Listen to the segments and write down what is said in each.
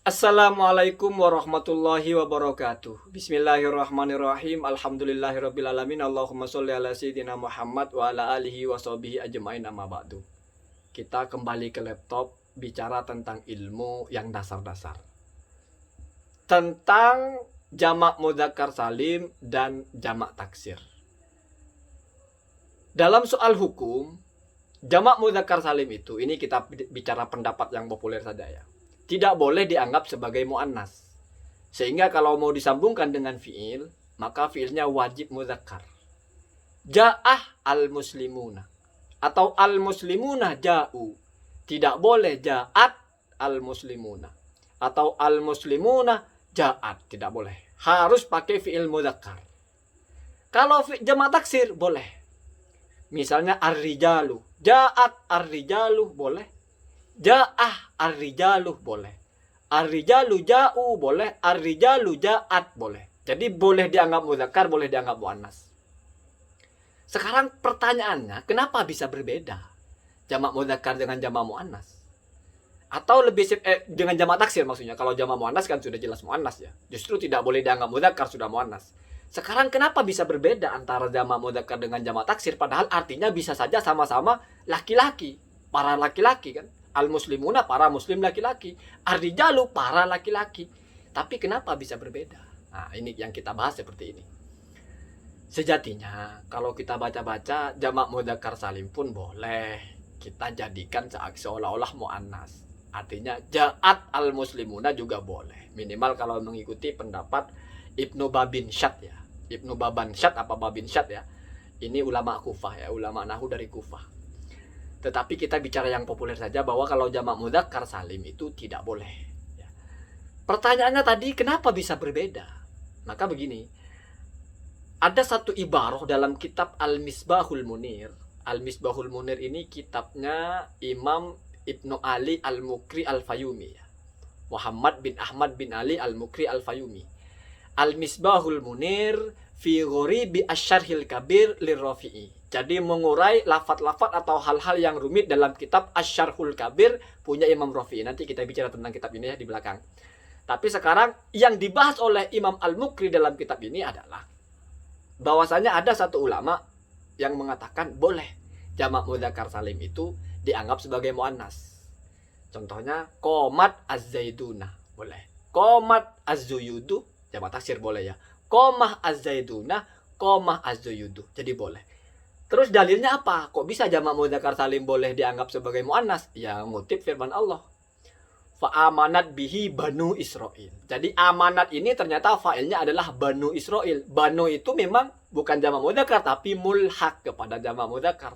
Assalamualaikum warahmatullahi wabarakatuh. Bismillahirrahmanirrahim. Alhamdulillahirrabbilalamin. Allahumma sholli ala sayyidina Muhammad wa ala alihi wa sahbihi ajma'in, amma ba'du. Kita kembali ke laptop, bicara tentang ilmu yang dasar-dasar, tentang jamak mudzakkar salim dan jamak taksir. Dalam soal hukum, jamak mudzakkar salim itu, ini kita bicara pendapat yang populer saja ya, tidak boleh dianggap sebagai muannas. Sehingga kalau mau disambungkan dengan fiil, maka fiilnya wajib mudzakkar. Ja'ah al-muslimuna atau al-muslimuna ja'u. Tidak boleh ja'at al-muslimuna atau al-muslimuna ja'at, tidak boleh. Harus pakai fiil mudzakkar. Kalau jamak taksir boleh. Misalnya ar-rijalu, ja'at ar-rijalu boleh. Ja'ah ar-rijalu boleh. Ar-rijalu ja'u boleh. Ar-rijalu ja'at boleh. Jadi boleh dianggap mudzakkar, boleh dianggap muannas. Sekarang pertanyaannya, kenapa bisa berbeda jamak mudzakkar dengan jamak muannas? Atau lebih dengan jamak taksir maksudnya. Kalau jamak muannas kan sudah jelas muannas ya. Justru tidak boleh dianggap mudzakkar, sudah muannas. Sekarang kenapa bisa berbeda antara jamak mudzakkar dengan jamak taksir, padahal artinya bisa saja sama-sama laki-laki, para laki-laki kan? Al-muslimuna para muslim laki-laki, ar-rijalu para laki-laki. Tapi kenapa bisa berbeda? Nah, ini yang kita bahas seperti ini. Sejatinya kalau kita baca-baca jamak mudzakkar salim pun boleh kita jadikan seolah-olah muannas. Artinya ja'at al-muslimuna juga boleh. Minimal kalau mengikuti pendapat Ibnu Babin Syad ya. Ibnu Baban Syad apa Babin Syad ya. Ini ulama Kufah ya, ulama nahu dari Kufah. Tetapi kita bicara yang populer saja, bahwa kalau jamak mudzakkar salim itu tidak boleh ya. Pertanyaannya tadi, kenapa bisa berbeda? Maka begini, ada satu ibarah dalam kitab Al-Misbahul Munir. Al-Misbahul Munir ini kitabnya Imam Ibnu Ali Al-Mukri Al-Fayumi ya. Muhammad bin Ahmad bin Ali Al-Mukri Al-Fayumi. Al-Misbahul Munir fi ghoribi asyarhil kabir lirrafi'i. Jadi mengurai lafat-lafat atau hal-hal yang rumit dalam kitab Asyarhul Kabir punya Imam Rafi'i. Nanti kita bicara tentang kitab ini ya di belakang. Tapi sekarang yang dibahas oleh Imam Al-Mukri dalam kitab ini adalah bahwasanya ada satu ulama yang mengatakan boleh jamak mudzakkar salim itu dianggap sebagai muannas. Contohnya qomat az-zaiduna boleh. Qomat az-zuyudu jamak taksir boleh ya. Qomah az-zaiduna, qomah az-zuyudu. Jadi boleh. Terus dalilnya apa? Kok bisa jamak mudzakkar salim boleh dianggap sebagai muannas? Ya ngutip firman Allah. Fa'amanat bihi banu Israil. Jadi amanat ini ternyata fa'ilnya adalah banu Israil. Banu itu memang bukan jamak mudzakkar tapi mulhaq kepada jamak mudzakkar.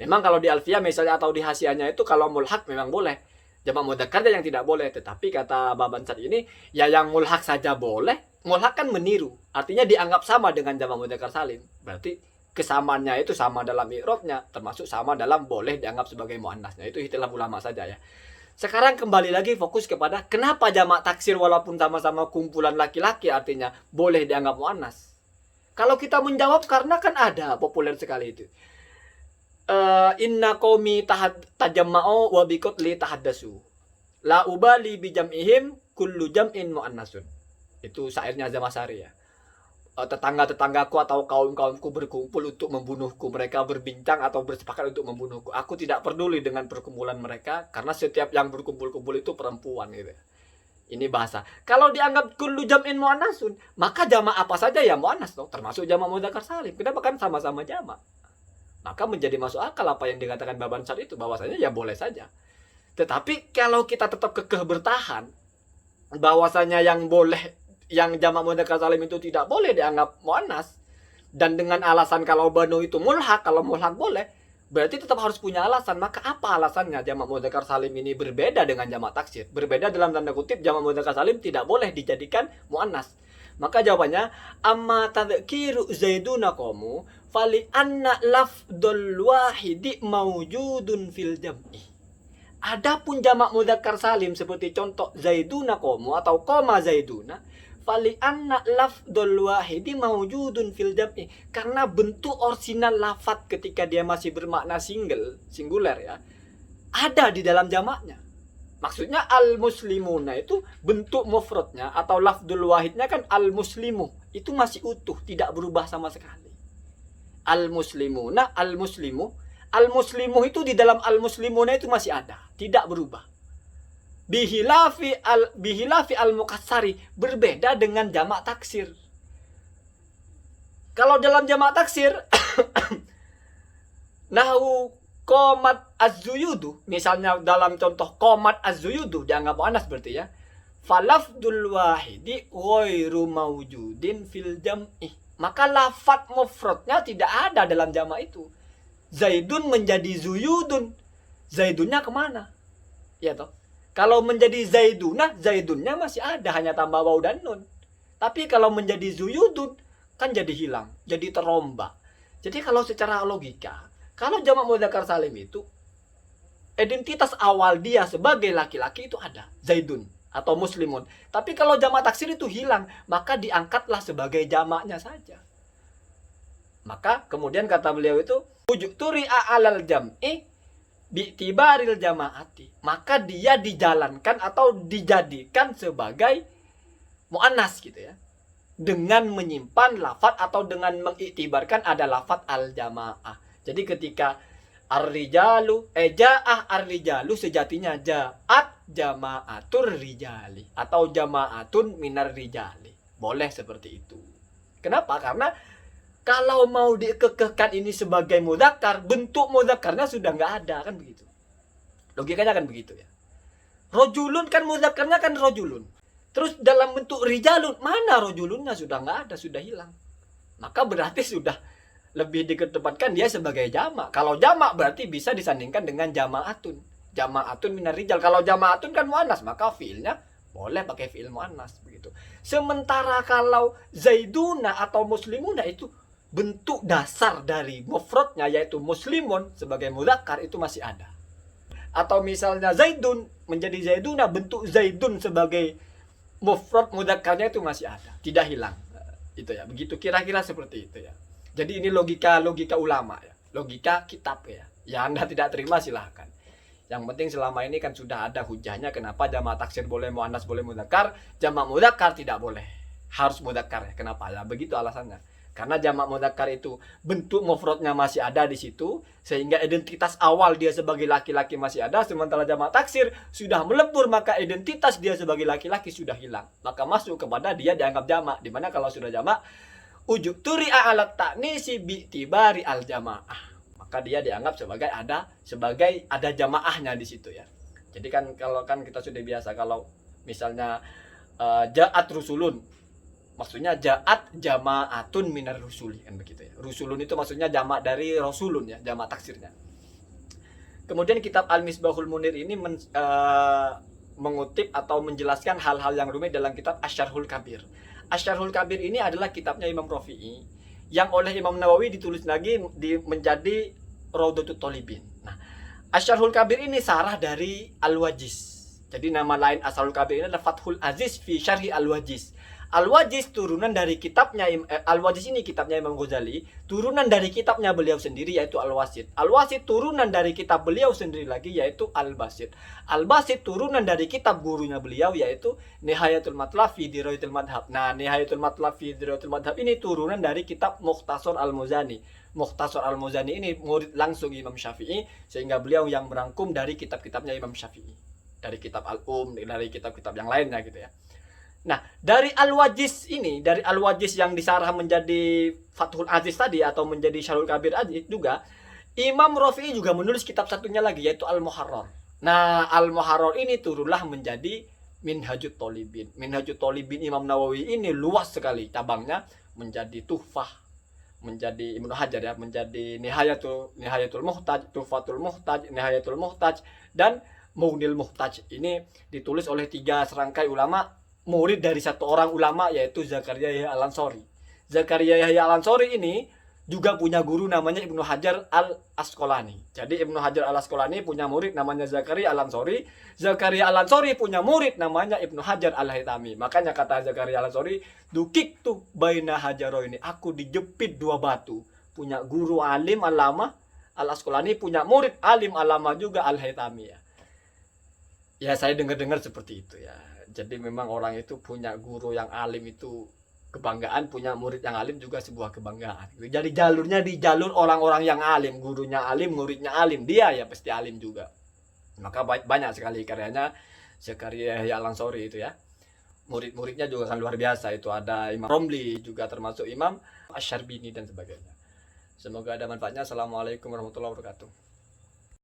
Memang kalau di Alfiyah misalnya atau di Hasyiahnya itu kalau mulhaq memang boleh. Jamak mudzakkar yang tidak boleh. Tetapi kata Baban Syad ini, ya yang mulhaq saja boleh. Mulhaq kan meniru. Artinya dianggap sama dengan jamak mudzakkar salim. Berarti kesamaannya itu sama dalam i'rabnya, termasuk sama dalam boleh dianggap sebagai muannasnya. Itu istilah ulama saja ya. Sekarang kembali lagi fokus kepada kenapa jamak taksir walaupun sama-sama kumpulan laki-laki artinya boleh dianggap muannas. Kalau kita menjawab karena kan ada populer sekali itu. Inna qaumi tajamma'u wa biqatli tahaddasu. La ubali bi jam'ihim kullu jam'in muannasun. Itu syairnya Zamasari ya. Tetangga-tetanggaku atau kaum-kaumku berkumpul untuk membunuhku. Mereka berbincang atau bersepakat untuk membunuhku. Aku tidak peduli dengan perkumpulan mereka, karena setiap yang berkumpul-kumpul itu perempuan gitu. Ini bahasa. Kalau dianggap kullu jam'in muannasun, maka jamak apa saja ya muannas dong, termasuk jamak mudzakkar salim. Kenapa? Kan sama-sama jamak. Maka menjadi masuk akal apa yang dikatakan Baban Syad itu, bahwasanya ya boleh saja. Tetapi kalau kita tetap kekeh bertahan bahwasanya yang boleh, yang jamak mudzakkar salim itu tidak boleh dianggap muannas, dan dengan alasan kalau banu itu mulhaq, kalau mulhaq boleh, berarti tetap harus punya alasan. Maka apa alasannya jamak mudzakkar salim ini berbeda dengan jamak taksir? Berbeda dalam tanda kutip, jamak mudzakkar salim tidak boleh dijadikan muannas. Maka jawabannya, amma tadhkiru zaiduna qamu fali anna lafdul wahidi maujudun fil jam'i. Adapun jamak mudzakkar salim seperti contoh zaiduna qamu atau qama zaiduna, fali anna lafdul wahidi maujudun fil jam'i, karena bentuk orisinal lafaz ketika dia masih bermakna singular ya, ada di dalam jamaknya. Maksudnya al-muslimuna itu bentuk mufradnya atau lafdul wahidnya kan al-muslimu. Itu masih utuh, tidak berubah sama sekali. Al-muslimuna, al-muslimu. Al-muslimu itu di dalam al-muslimuna itu masih ada, tidak berubah. Bihilafi al-mukassari, berbeda dengan jamak taksir. Kalau dalam jamak taksir nahu qomat az-zuyudu, misalnya dalam contoh qomat az-zuyudu dianggap muannas berarti ya. Falafdul wahidi ghairu mawjudin fil jam'i. Maka lafadz mufradnya tidak ada dalam jamak itu. Zaidun menjadi zuyudun. Zaidunnya kemana? Ya toh. Kalau menjadi zaidunah, zaidunnya masih ada, hanya tambah waw dan nun. Tapi kalau menjadi zuyudun kan jadi hilang, jadi terombak. Jadi kalau secara logika, kalau jamak mudzakkar salim itu identitas awal dia sebagai laki-laki itu ada, zaidun atau muslimun. Tapi kalau jamak taksir itu hilang, maka diangkatlah sebagai jamaknya saja. Maka kemudian kata beliau itu ujturi'a alal jam'i bi'tibaril jamaati. Maka dia dijalankan atau dijadikan sebagai muannas gitu ya. Dengan menyimpan lafadz atau dengan mengiktibarkan ada lafadz al-jamaah. Jadi ketika ar-rijalu ja'ah ar-rijalu sejatinya ja'at jama'atur rijali atau jama'atun minar rijali. Boleh seperti itu. Kenapa? Karena kalau mau dikekehkan ini sebagai mudzakkar, bentuk mudzakkarnya sudah nggak ada, kan begitu. Logikanya kan begitu ya. Rojulun kan mudzakkarnya kan rojulun. Terus dalam bentuk rijalun, mana rojulunnya sudah nggak ada, sudah hilang. Maka berarti sudah lebih dikedepankan dia sebagai jamak. Kalau jamak berarti bisa disandingkan dengan jama'atun. Jama'atun minar rijal. Kalau jama'atun kan muannas, maka fiilnya boleh pakai fiil muannas begitu. Sementara kalau zaiduna atau muslimuna itu bentuk dasar dari mufradnya yaitu muslimun sebagai mudzakkar itu masih ada. Atau misalnya zaidun menjadi zaiduna, bentuk zaidun sebagai mufrad mudzakkarnya itu masih ada, tidak hilang. Itu ya, begitu kira-kira seperti itu ya. Jadi ini logika ulama ya, logika kitab ya. Ya Anda tidak terima silahkan. Yang penting selama ini kan sudah ada hujahnya kenapa jamak taksir boleh muannas boleh mudzakkar, jamak mudzakkar tidak boleh. Harus mudzakkar ya. Kenapa? Ya begitu alasannya. Karena jamak mudzakkar itu bentuk mufradnya masih ada di situ, sehingga identitas awal dia sebagai laki-laki masih ada, sementara jamak taksir sudah melebur, maka identitas dia sebagai laki-laki sudah hilang. Maka masuk kepada dia dianggap jamak. Dimana kalau sudah jamak, ujuk turi'a alat ta'nisi bi'tibari al jamaah. Maka dia dianggap sebagai ada jamaahnya di situ ya. Jadi kan kalau kan kita sudah biasa kalau misalnya ja'at rusulun, maksudnya ja'at jama'atun minar rusuli kan begitu ya. Rusulun itu maksudnya jamak dari rasulun ya, jamak taksirnya. Kemudian kitab Al-Misbahul Munir ini mengutip atau menjelaskan hal-hal yang rumit dalam kitab Asy-Syarhul Kabir. Asy-Syarhul Kabir ini adalah kitabnya Imam Rafi'i yang oleh Imam Nawawi ditulis lagi menjadi Raudhatut Thalibin. Nah, Asy-Syarhul Kabir ini sarah dari Al-Wajiz. Jadi nama lain Asy-Syarhul Kabir ini adalah Fathul Aziz fi Syarhi Al-Wajiz. Al-Wajiz turunan dari kitabnya Al-Wajiz ini kitabnya Imam Ghazali, turunan dari kitabnya beliau sendiri yaitu Al-Wasit. Al-Wasit turunan dari kitab beliau sendiri lagi yaitu Al-Basit. Al-Basit turunan dari kitab gurunya beliau yaitu Nihayatul Matlab fi Dirayatul Madhab. Nah, Nihayatul Matlab fi Dirayatul Madhab ini turunan dari kitab Mukhtasar Al-Muzani. Mukhtasar Al-Muzani ini murid langsung Imam Syafi'i, sehingga beliau yang merangkum dari kitab-kitabnya Imam Syafi'i. Dari kitab Al-Um, dari kitab-kitab yang lainnya gitu ya. Nah, dari Al-Wajiz ini, dari Al-Wajiz yang disarah menjadi Fathul Aziz tadi atau menjadi Syarhul Kabir juga, Imam Rafi'i juga menulis kitab satunya lagi yaitu Al-Muharrar. Nah, Al-Muharrar ini turunlah menjadi Minhajut Thalibin. Minhajut Thalibin Imam Nawawi ini luas sekali cabangnya, menjadi Tuhfah, menjadi Ibnu Hajar ya, menjadi Nihayatul Muhtaj, Tuhfatul Muhtaj, Nihayatul Muhtaj dan Mughnil Muhtaj. Ini ditulis oleh 3 serangkai ulama, murid dari satu orang ulama yaitu Zakaria Yahya Al-Ansori. Zakaria Yahya Al-Ansori ini juga punya guru namanya Ibnu Hajar Al-Asqalani. Jadi Ibnu Hajar Al-Asqalani punya murid namanya Zakaria Al-Ansori. Zakaria Al-Ansori punya murid namanya Ibnu Hajar Al-Haytami. Makanya kata Zakaria Al-Ansori, dukik tuh baina hajaro ini, aku dijepit 2 batu. Punya guru alim alama Al-Asqalani, punya murid alim alama juga Al-Haytami ya. Ya saya dengar-dengar seperti itu ya. Jadi memang orang itu punya guru yang alim itu kebanggaan, punya murid yang alim juga sebuah kebanggaan. Jadi jalurnya di jalur orang-orang yang alim, gurunya alim, muridnya alim, dia ya pasti alim juga. Maka banyak sekali karyanya sekarya Yahya Al-Ansori itu ya. Murid-muridnya juga kan luar biasa, itu ada Imam Romli juga termasuk Imam Asy-Syarbini dan sebagainya. Semoga ada manfaatnya. Assalamualaikum warahmatullahi wabarakatuh.